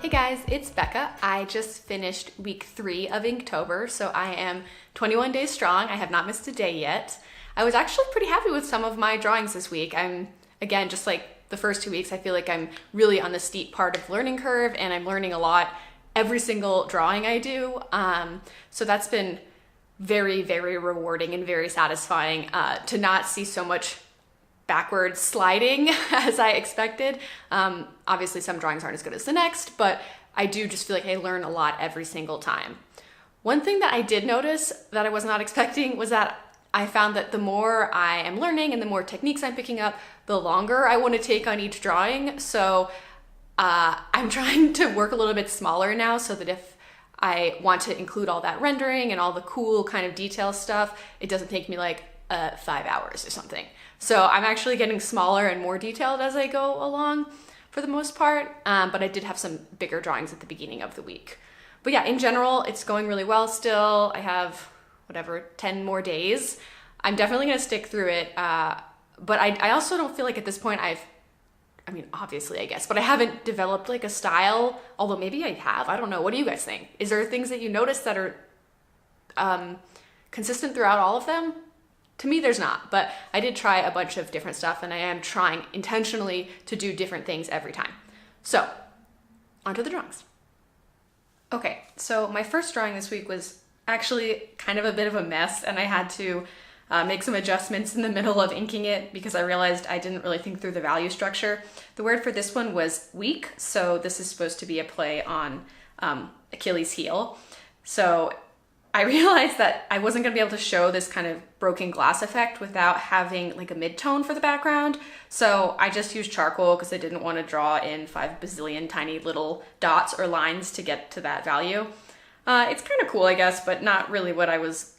Hey guys, it's Becca. I just finished week 3 of Inktober, so I am 21 days strong. I have not missed a day yet. I was actually pretty happy with some of my drawings this week. Again, just like the first 2 weeks, I feel like I'm really on the steep part of the learning curve and I'm learning a lot every single drawing I do. So that's been very, very rewarding and very satisfying to not see so much backwards sliding as I expected. Obviously some drawings aren't as good as the next, but I do just feel like I learn a lot every single time. One thing that I did notice that I was not expecting was that I found that the more I am learning and the more techniques I'm picking up, the longer I want to take on each drawing. So I'm trying to work a little bit smaller now so that if I want to include all that rendering and all the cool kind of detail stuff, it doesn't take me like 5 hours or something. So I'm actually getting smaller and more detailed as I go along for the most part, but I did have some bigger drawings at the beginning of the week. But yeah, in general, it's going really well still. I have, 10 more days. I'm definitely gonna stick through it, but I also don't feel like at this point obviously I guess, but I haven't developed like a style, although maybe I have, I don't know. What do you guys think? Is there things that you notice that are consistent throughout all of them? To me, there's not, but I did try a bunch of different stuff and I am trying intentionally to do different things every time. So, onto the drawings. Okay, so my first drawing this week was actually kind of a bit of a mess and I had to make some adjustments in the middle of inking it because I realized I didn't really think through the value structure. The word for this one was weak, so this is supposed to be a play on Achilles' heel. So I realized that I wasn't gonna be able to show this kind of broken glass effect without having like a mid-tone for the background. So I just used charcoal because I didn't want to draw in 5 bazillion tiny little dots or lines to get to that value. It's kind of cool, I guess, but not really what I was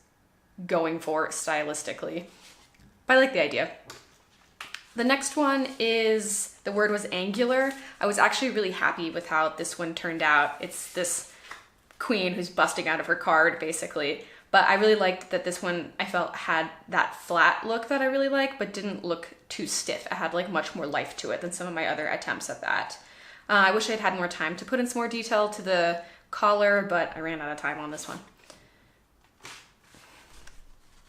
going for stylistically. But I like the idea. The next one is, the word was angular. I was actually really happy with how this one turned out. It's this queen who's busting out of her card basically, but I really liked that this one I felt had that flat look that I really like, but didn't look too stiff. It had like much more life to it than some of my other attempts at that. I wish I'd had more time to put in some more detail to the collar, but I ran out of time on this one.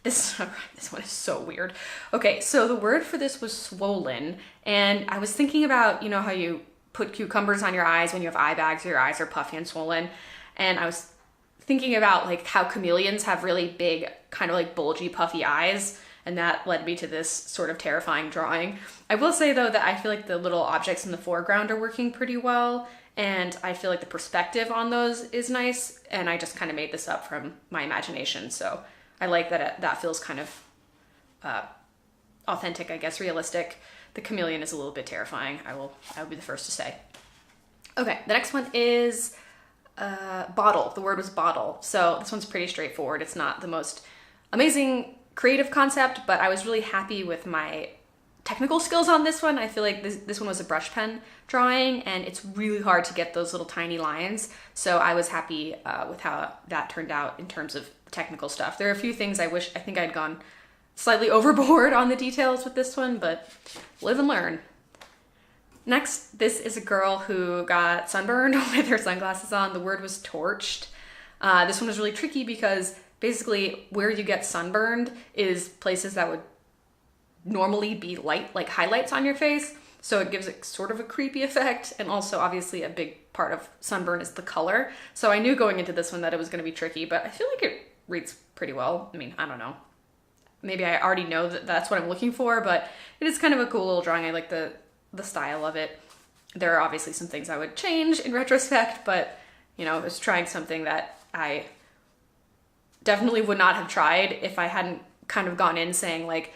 This one is so weird. Okay, so the word for this was swollen, and I was thinking about, you know how you put cucumbers on your eyes when you have eye bags or your eyes are puffy and swollen. And I was thinking about like how chameleons have really big, kind of like bulgy, puffy eyes. And that led me to this sort of terrifying drawing. I will say though that I feel like the little objects in the foreground are working pretty well. And I feel like the perspective on those is nice. And I just kind of made this up from my imagination. So I like that that feels kind of authentic, I guess, realistic. The chameleon is a little bit terrifying. I will be the first to say. Okay, the next one is bottle. The word was bottle. So this one's pretty straightforward. It's not the most amazing creative concept, but I was really happy with my technical skills on this one. I feel like this one was a brush pen drawing and it's really hard to get those little tiny lines. So I was happy with how that turned out in terms of technical stuff. There are a few things I think I'd gone slightly overboard on the details with this one, but live and learn. Next, this is a girl who got sunburned with her sunglasses on. The word was torched. This one was really tricky because basically where you get sunburned is places that would normally be light, like highlights on your face. So it gives it sort of a creepy effect. And also obviously a big part of sunburn is the color. So I knew going into this one that it was gonna be tricky, but I feel like it reads pretty well. I mean, I don't know. Maybe I already know that that's what I'm looking for, but it is kind of a cool little drawing. I like the style of it. There are obviously some things I would change in retrospect, but you know, I was trying something that I definitely would not have tried if I hadn't kind of gone in saying like,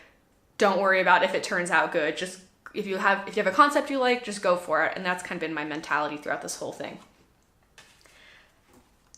don't worry about if it turns out good. Just if you have a concept you like, just go for it. And that's kind of been my mentality throughout this whole thing.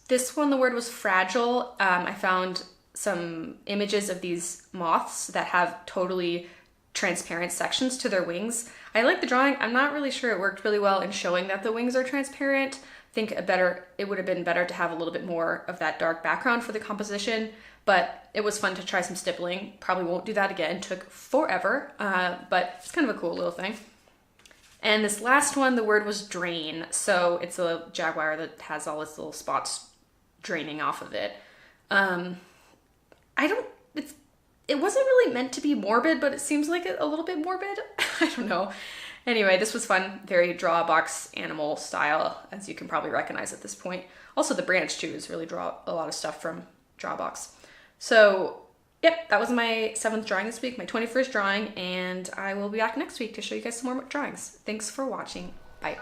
This one, the word was fragile. I found some images of these moths that have totally transparent sections to their wings. I like the drawing. I'm not really sure it worked really well in showing that the wings are transparent. I think it would have been better to have a little bit more of that dark background for the composition, but it was fun to try some stippling. Probably won't do that again. It took forever, but it's kind of a cool little thing. And this last one, the word was drain. So it's a jaguar that has all its little spots draining off of it. It wasn't really meant to be morbid, but it seems like a little bit morbid. I don't know. Anyway, this was fun. Very draw a box animal style, as you can probably recognize at this point. Also, the branch too is really draw a lot of stuff from Drawbox. So, yep, that was my 7th drawing this week, my 21st drawing, and I will be back next week to show you guys some more drawings. Thanks for watching. Bye.